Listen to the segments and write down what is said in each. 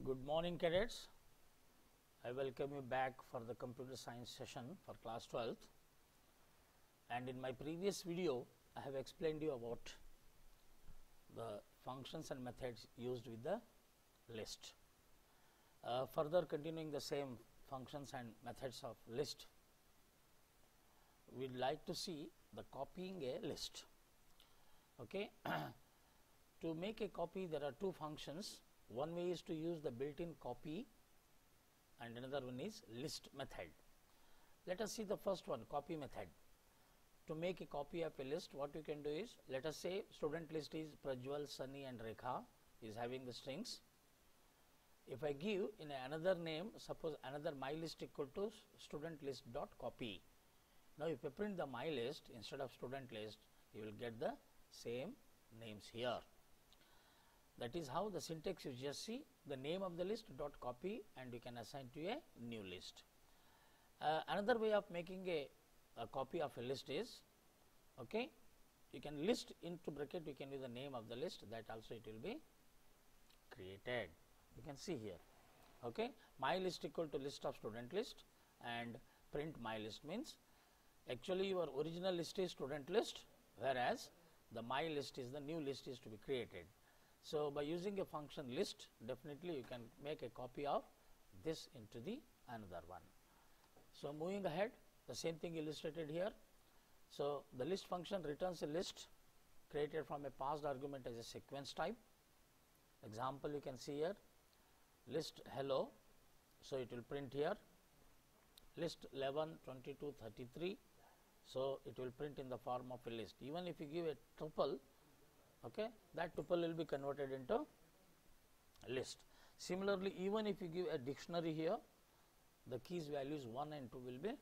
Good morning, cadets. I welcome you back for the computer science session for class 12th. And in my previous video, I have explained you about the functions and methods used with the list. Further continuing the same functions and methods of list, we would like to see the copying a list. Okay. To make a copy, there are two functions. One way is to use the built-in copy and another one is list method. Let us see the first one, copy method. To make a copy of a list, what you can do is, let us say student list is Prajwal, Sunny and Rekha is having the strings. If I give in another name, suppose another my list equal to student list dot copy. Now if I print the my list instead of student list, you will get the same names here. That is how the syntax, you just see the name of the list dot copy and you can assign to a new list. Another way of making a copy of a list is, okay, you can list into bracket, you can use the name of the list, that also it will be created. You can see here, okay, my list equal to list of student list and print my list means actually your original list is student list, whereas the my list is the new list is to be created. So by using a function list, definitely you can make a copy of this into the another one. So moving ahead, the same thing illustrated here. So the list function returns a list created from a passed argument as a sequence type. Example you can see here, list hello, so it will print here list 11, 22, 33, so it will print in the form of a list. Even if you give a tuple, okay, that tuple will be converted into a list. Similarly, even if you give a dictionary here, the keys values 1 and 2 will be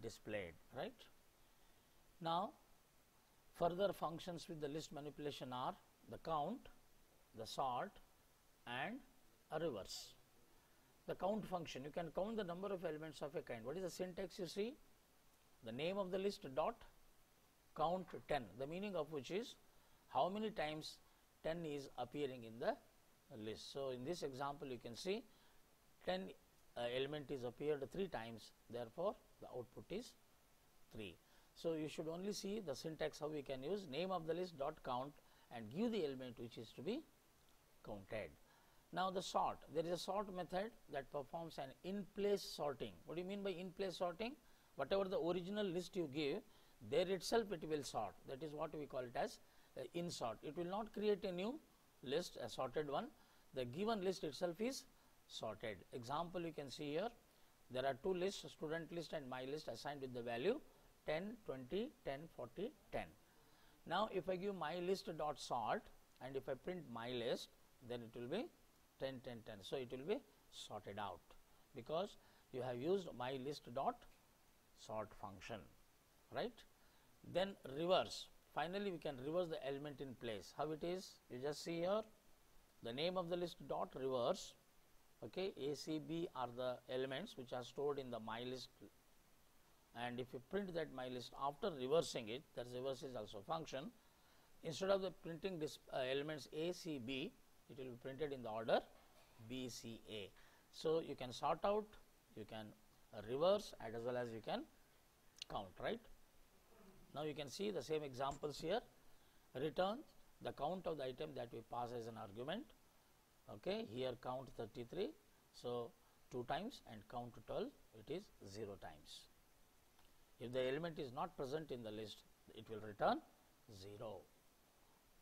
displayed, right. Now further functions with the list manipulation are the count, the sort and a reverse. The count function, you can count the number of elements of a kind. What is the syntax you see? The name of the list dot count 10, the meaning of which is how many times 10 is appearing in the list. So in this example you can see 10 element is appeared 3 times, therefore the output is 3. So you should only see the syntax how we can use name of the list dot count and give the element which is to be counted. Now the sort, there is a sort method that performs an in-place sorting. What do you mean by in-place sorting? Whatever the original list you give, there itself it will sort. That is what we call it as insort. It will not create a new list, a sorted one. The given list itself is sorted. Example you can see here, there are two lists, student list and my list assigned with the value 10, 20, 10, 40, 10. Now if I give my list dot sort and if I print my list, then it will be 10, 10, 10. So it will be sorted out because you have used my list dot sort function, right. Then reverse. Finally, we can reverse the element in place. How it is? You just see here, the name of the list dot reverse, okay, A, C, B are the elements which are stored in the my list, and if you print that my list after reversing it, that reverse is also function. Instead of the printing this elements A, C, B, it will be printed in the order B, C, A. So you can sort out, you can reverse as well as you can count, right. Now you can see the same examples here. Return the count of the item that we pass as an argument. Okay, here count 33, so 2 times, and count 12, it is 0 times. If the element is not present in the list, it will return 0.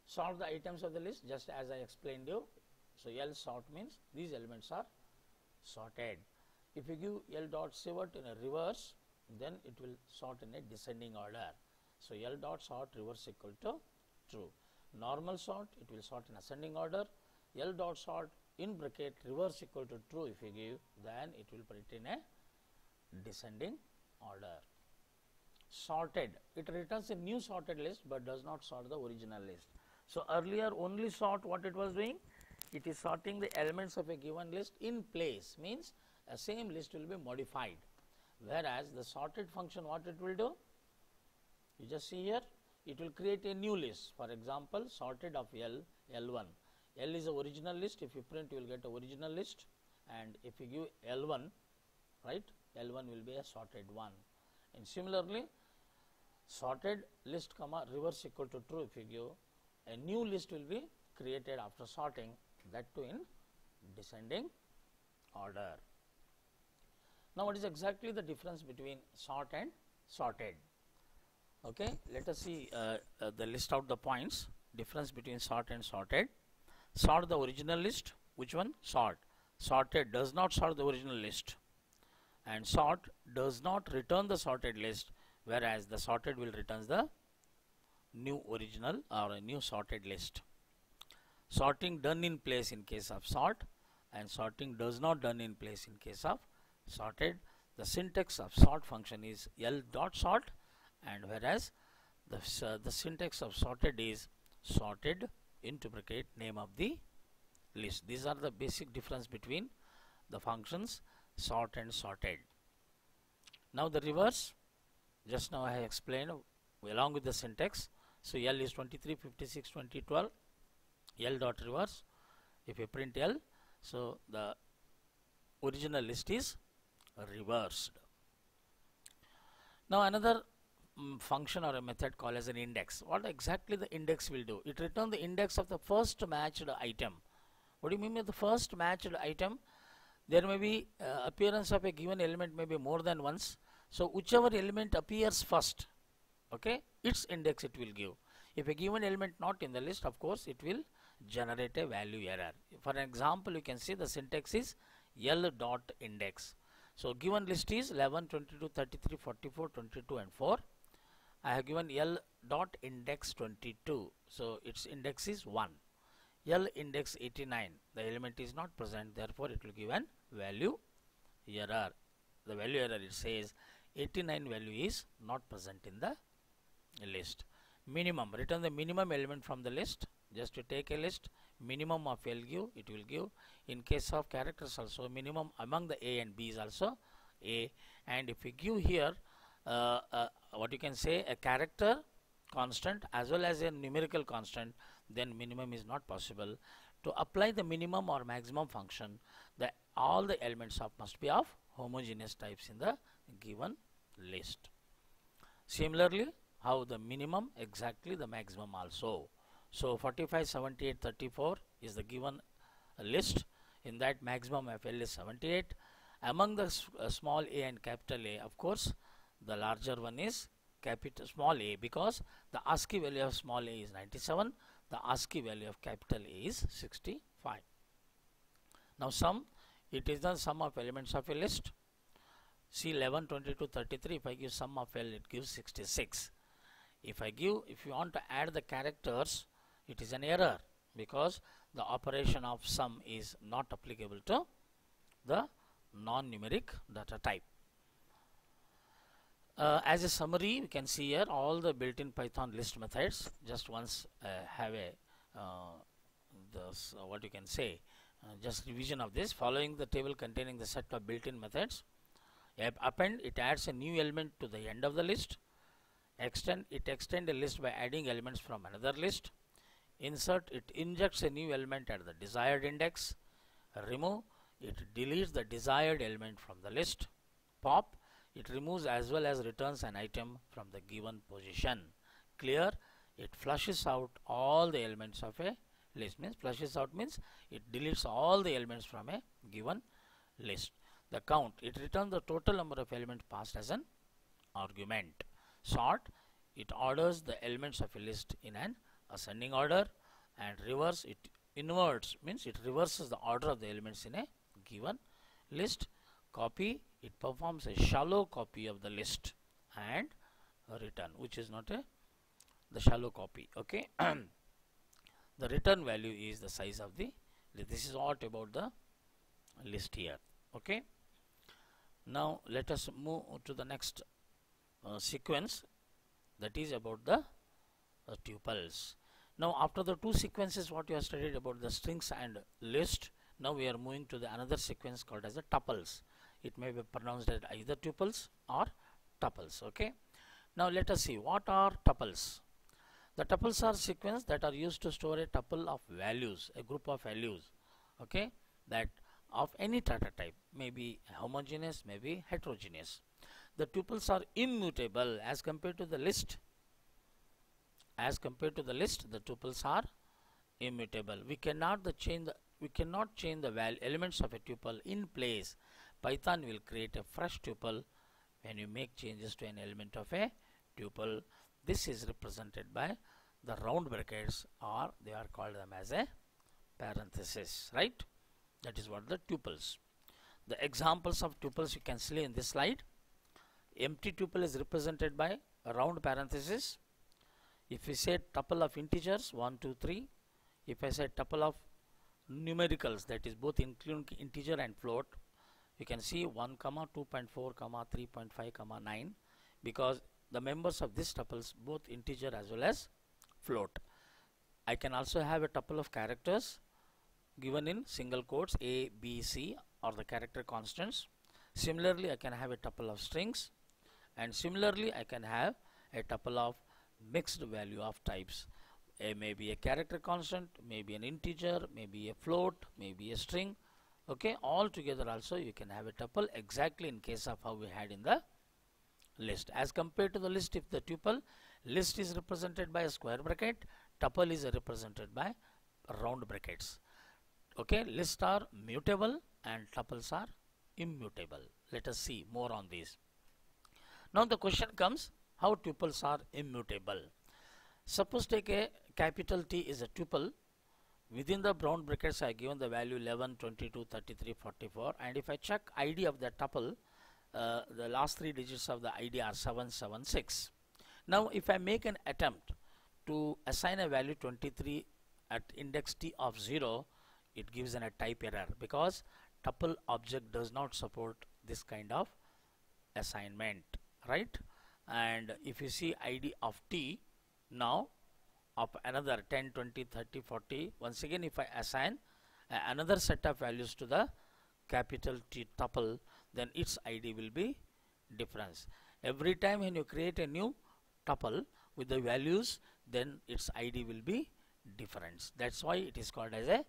Sort the items of the list just as I explained you. So L sort means these elements are sorted. If you give L dot sort in a reverse, then it will sort in a descending order. So L dot sort reverse equal to true. Normal sort, it will sort in ascending order. L dot sort in bracket reverse equal to true if you give, then it will print in a descending order. Sorted, it returns a new sorted list but does not sort the original list. So earlier only sort, what it was doing? It is sorting the elements of a given list in place, means a same list will be modified. Whereas the sorted function, what it will do? You just see here, it will create a new list. For example, sorted of L, L1. L is the original list. If you print, you will get a original list, and if you give L1, right, L1 will be a sorted one. And similarly, sorted list comma reverse equal to true, if you give, a new list will be created after sorting, that too in descending order. Now, what is exactly the difference between sort and sorted? Okay, let us see the list out the points. Difference between sort and sorted. Sort the original list. Which one? Sort. Sorted does not sort the original list, and sort does not return the sorted list, whereas the sorted will return the new original or a new sorted list. Sorting done in place in case of sort, and sorting does not done in place in case of sorted. The syntax of sort function is L dot sort, and whereas the syntax of sorted is sorted into bracket name of the list. These are the basic difference between the functions sort and sorted. Now the reverse, just now I have explained along with the syntax. So L is 23, 56, 20, 12. L dot reverse. If you print L, so the original list is reversed. Now another function or a method called as an index. What exactly the index will do? It returns the index of the first matched item. What do you mean by the first matched item? There may be appearance of a given element may be more than once. So whichever element appears first, okay, its index it will give. If a given element not in the list, of course it will generate a value error. For example, you can see the syntax is L dot index. So given list is 11, 22, 33, 44, 22 and 4. I have given L dot index 22. So its index is 1. L index 89. The element is not present, therefore it will give an value error. The value error, it says 89 value is not present in the list. Minimum, return the minimum element from the list. Just to take a list, minimum of L give, it will give. In case of characters also, minimum among the A and B is also A. And if we give here what you can say, a character constant as well as a numerical constant, then minimum is not possible. To apply the minimum or maximum function, all the elements must be of homogeneous types in the given list. Similarly, how the minimum, exactly the maximum also. So 45, 78, 34 is the given list. In that, maximum of L is 78. Among the small a and capital A, of course, the larger one is capital small a, because the ASCII value of small a is 97. The ASCII value of capital A is 65. Now sum, it is the sum of elements of a list. See 11, 22, 33. If I give sum of L, it gives 66. If you want to add the characters, it is an error, because the operation of sum is not applicable to the non-numeric data type. As a summary, we can see here all the built-in Python list methods. Just once have a what you can say, just revision of this. Following the table containing the set of built-in methods. Append, it adds a new element to the end of the list. Extend, it extends a list by adding elements from another list. Insert, it injects a new element at the desired index. Remove, it deletes the desired element from the list. Pop, it removes as well as returns an item from the given position. Clear, it flushes out all the elements of a list. Means flushes out means it deletes all the elements from a given list. The count, it returns the total number of elements passed as an argument. Sort, it orders the elements of a list in an ascending order. And reverse, it inverts, means it reverses the order of the elements in a given list. Copy, it performs a shallow copy of the list. And return, which is not the shallow copy. Okay. The return value is the size of the list. This is all about the list here. Okay. Now let us move to the next sequence, that is about the tuples. Now after the two sequences what you have studied about the strings and list, now we are moving to the another sequence called as the tuples. It may be pronounced as either tuples or tuples. Okay. Now let us see what are tuples. The tuples are sequence that are used to store a tuple of values, a group of values, okay, that of any data type, may be homogeneous, may be heterogeneous. The tuples are immutable as compared to the list. As compared to the list, the tuples are immutable. We cannot change the elements of a tuple in place. Python will create a fresh tuple when you make changes to an element of a tuple. This is represented by the round brackets, or they are called them as a parenthesis, right? That is what the tuples. The examples of tuples you can see in this slide. Empty tuple is represented by a round parenthesis. If we say tuple of integers 1, 2, 3, if I say tuple of numericals, that is both including integer and float, you can see 1, 2.4, 3.5, 9, because the members of this tuples both integer as well as float. I can also have a tuple of characters given in single quotes A, B, C, or the character constants. Similarly, I can have a tuple of strings, and similarly I can have a tuple of mixed value of types. Maybe a character constant, maybe an integer, maybe a float, maybe a string. Okay, all together also you can have a tuple, exactly in case of how we had in the list. As compared to the list, if the tuple list is represented by a square bracket, tuple is represented by round brackets. Okay, lists are mutable and tuples are immutable. Let us see more on this. Now the question comes, how tuples are immutable? Suppose take a capital T is a tuple. Within the round brackets I given the value 11, 22, 33, 44, and if I check ID of the tuple, the last 3 digits of the ID are 776. Now if I make an attempt to assign a value 23 at index T of 0, it gives a type error, because tuple object does not support this kind of assignment, right? And if you see ID of T now of another 10, 20, 30, 40, once again if I assign another set of values to the capital T tuple, then its ID will be difference. Every time when you create a new tuple with the values, then its ID will be difference. That's why it is called as a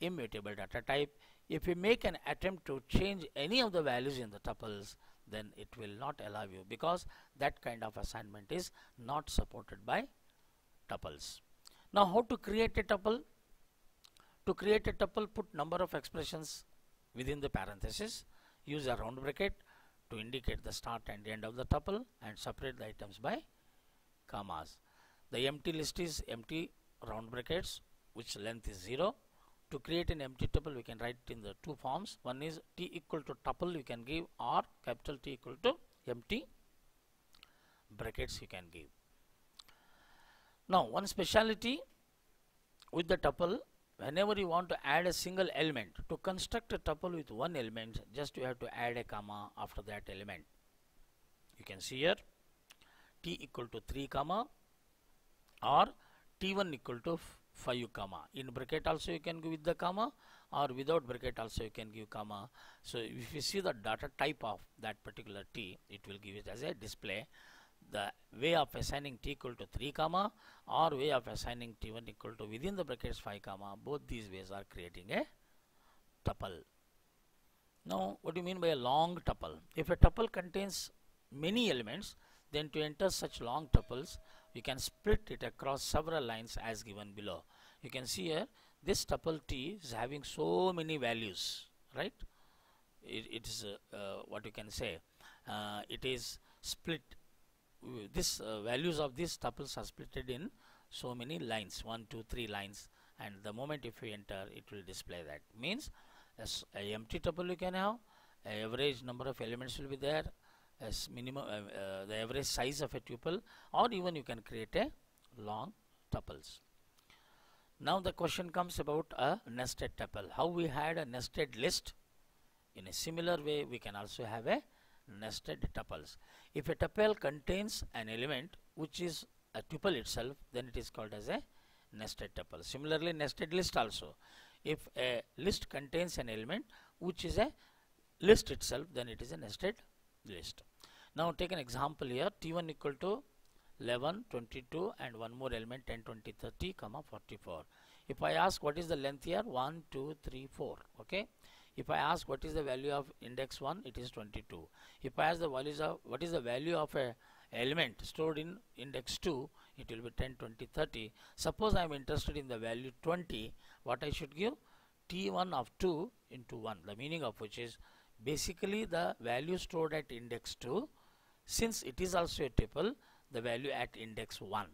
immutable data type. If you make an attempt to change any of the values in the tuples, then it will not allow you, because that kind of assignment is not supported by tuples. Now how to create a tuple? To create a tuple, put number of expressions within the parenthesis, use a round bracket to indicate the start and end of the tuple, and separate the items by commas. The empty list is empty round brackets which length is 0. To create an empty tuple, we can write it in the two forms. One is T equal to tuple you can give, or capital T equal to empty brackets you can give. Now one speciality with the tuple, whenever you want to add a single element, to construct a tuple with one element, just you have to add a comma after that element. You can see here T equal to 3 comma, or T1 equal to 5 comma. In bracket also you can give with the comma, or without bracket also you can give comma. So if you see the data type of that particular T, it will give it as a display. The way of assigning T equal to 3 comma, or way of assigning T1 equal to within the brackets 5 comma, both these ways are creating a tuple. Now what do you mean by a long tuple? If a tuple contains many elements, then to enter such long tuples, we can split it across several lines as given below. You can see here this tuple T is having so many values, right? It is what you can say, it is split. This values of these tuples are splitted in so many lines, 1, 2, 3 lines, and the moment if you enter, it will display that. Means as a empty tuple you can have, a average number of elements will be there, as minimum the average size of a tuple, or even you can create a long tuples. Now the question comes about a nested tuple. How we had a nested list, in a similar way we can also have a nested tuples. If a tuple contains an element which is a tuple itself, then it is called as a nested tuple. Similarly, nested list also, if a list contains an element which is a list itself, then it is a nested list. Now take an example here, T1 equal to 11, 22 and one more element 10, 20, 30, comma 44. If I ask what is the length here, 1, 2, 3, 4. Okay. If I ask what is the value of index 1, it is 22. If I ask the values of what is the value of a element stored in index 2, it will be 10, 20, 30. Suppose I am interested in the value 20, what I should give? T1 of 2 into 1, the meaning of which is basically the value stored at index 2, since it is also a tuple, the value at index 1.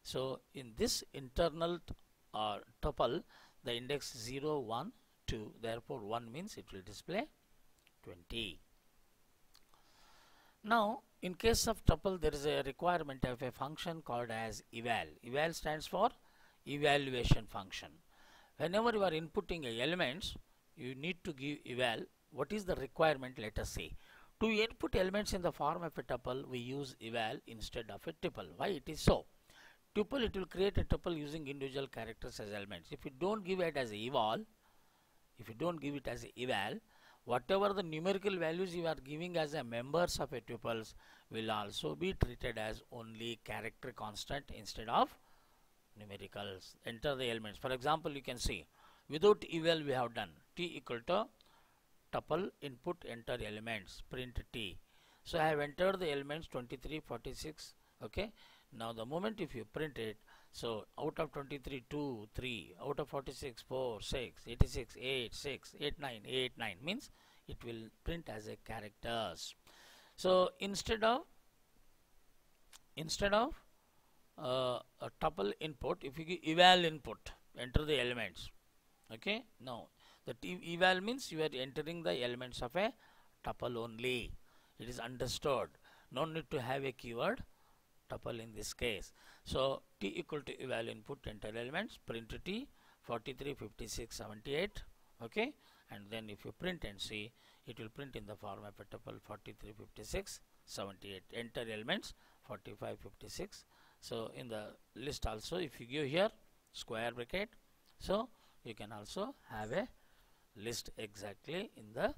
So in this internal tuple, the index 0, 1, 2, therefore 1 means it will display 20. Now in case of tuple, there is a requirement of a function called as eval. Eval stands for evaluation function. Whenever you are inputting elements, you need to give eval. What is the requirement? Let us say to input elements in the form of a tuple, we use eval instead of a tuple. Why it is so? Tuple, it will create a tuple using individual characters as elements. If you don't give it as eval, whatever the numerical values you are giving as a members of a tuples will also be treated as only character constant instead of numericals. Enter the elements. For example, you can see without eval we have done t equal to tuple input enter elements, print t. So I have entered the elements 23, 46. Okay. Now the moment if you print it, so out of 23, 2, 3, out of 46, 4, 6, 86, 8, 6, 8, 9, 8, 9 means it will print as a characters. So instead of a tuple input, if you give eval input, enter the elements. Okay. Now the eval means you are entering the elements of a tuple only. It is understood. No need to have a keyword tuple in this case. So t equal to eval input enter elements, print t 43, 56, 78. Okay. And then if you print and see, it will print in the form of a tuple 43, 56, 78. Enter elements 45, 56. So in the list also, if you give here square bracket, so you can also have a list exactly in the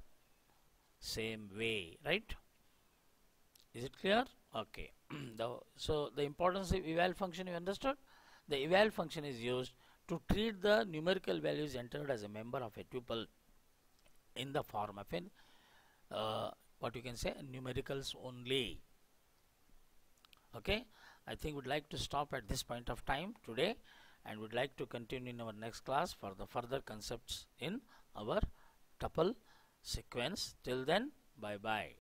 same way, right? Is it clear? Okay. So the importance of eval function you understood? The eval function is used to treat the numerical values entered as a member of a tuple in the form of a what you can say numericals only. Okay. I think we'd like to stop at this point of time today, and would like to continue in our next class for the further concepts in our tuple sequence. Till then, bye bye.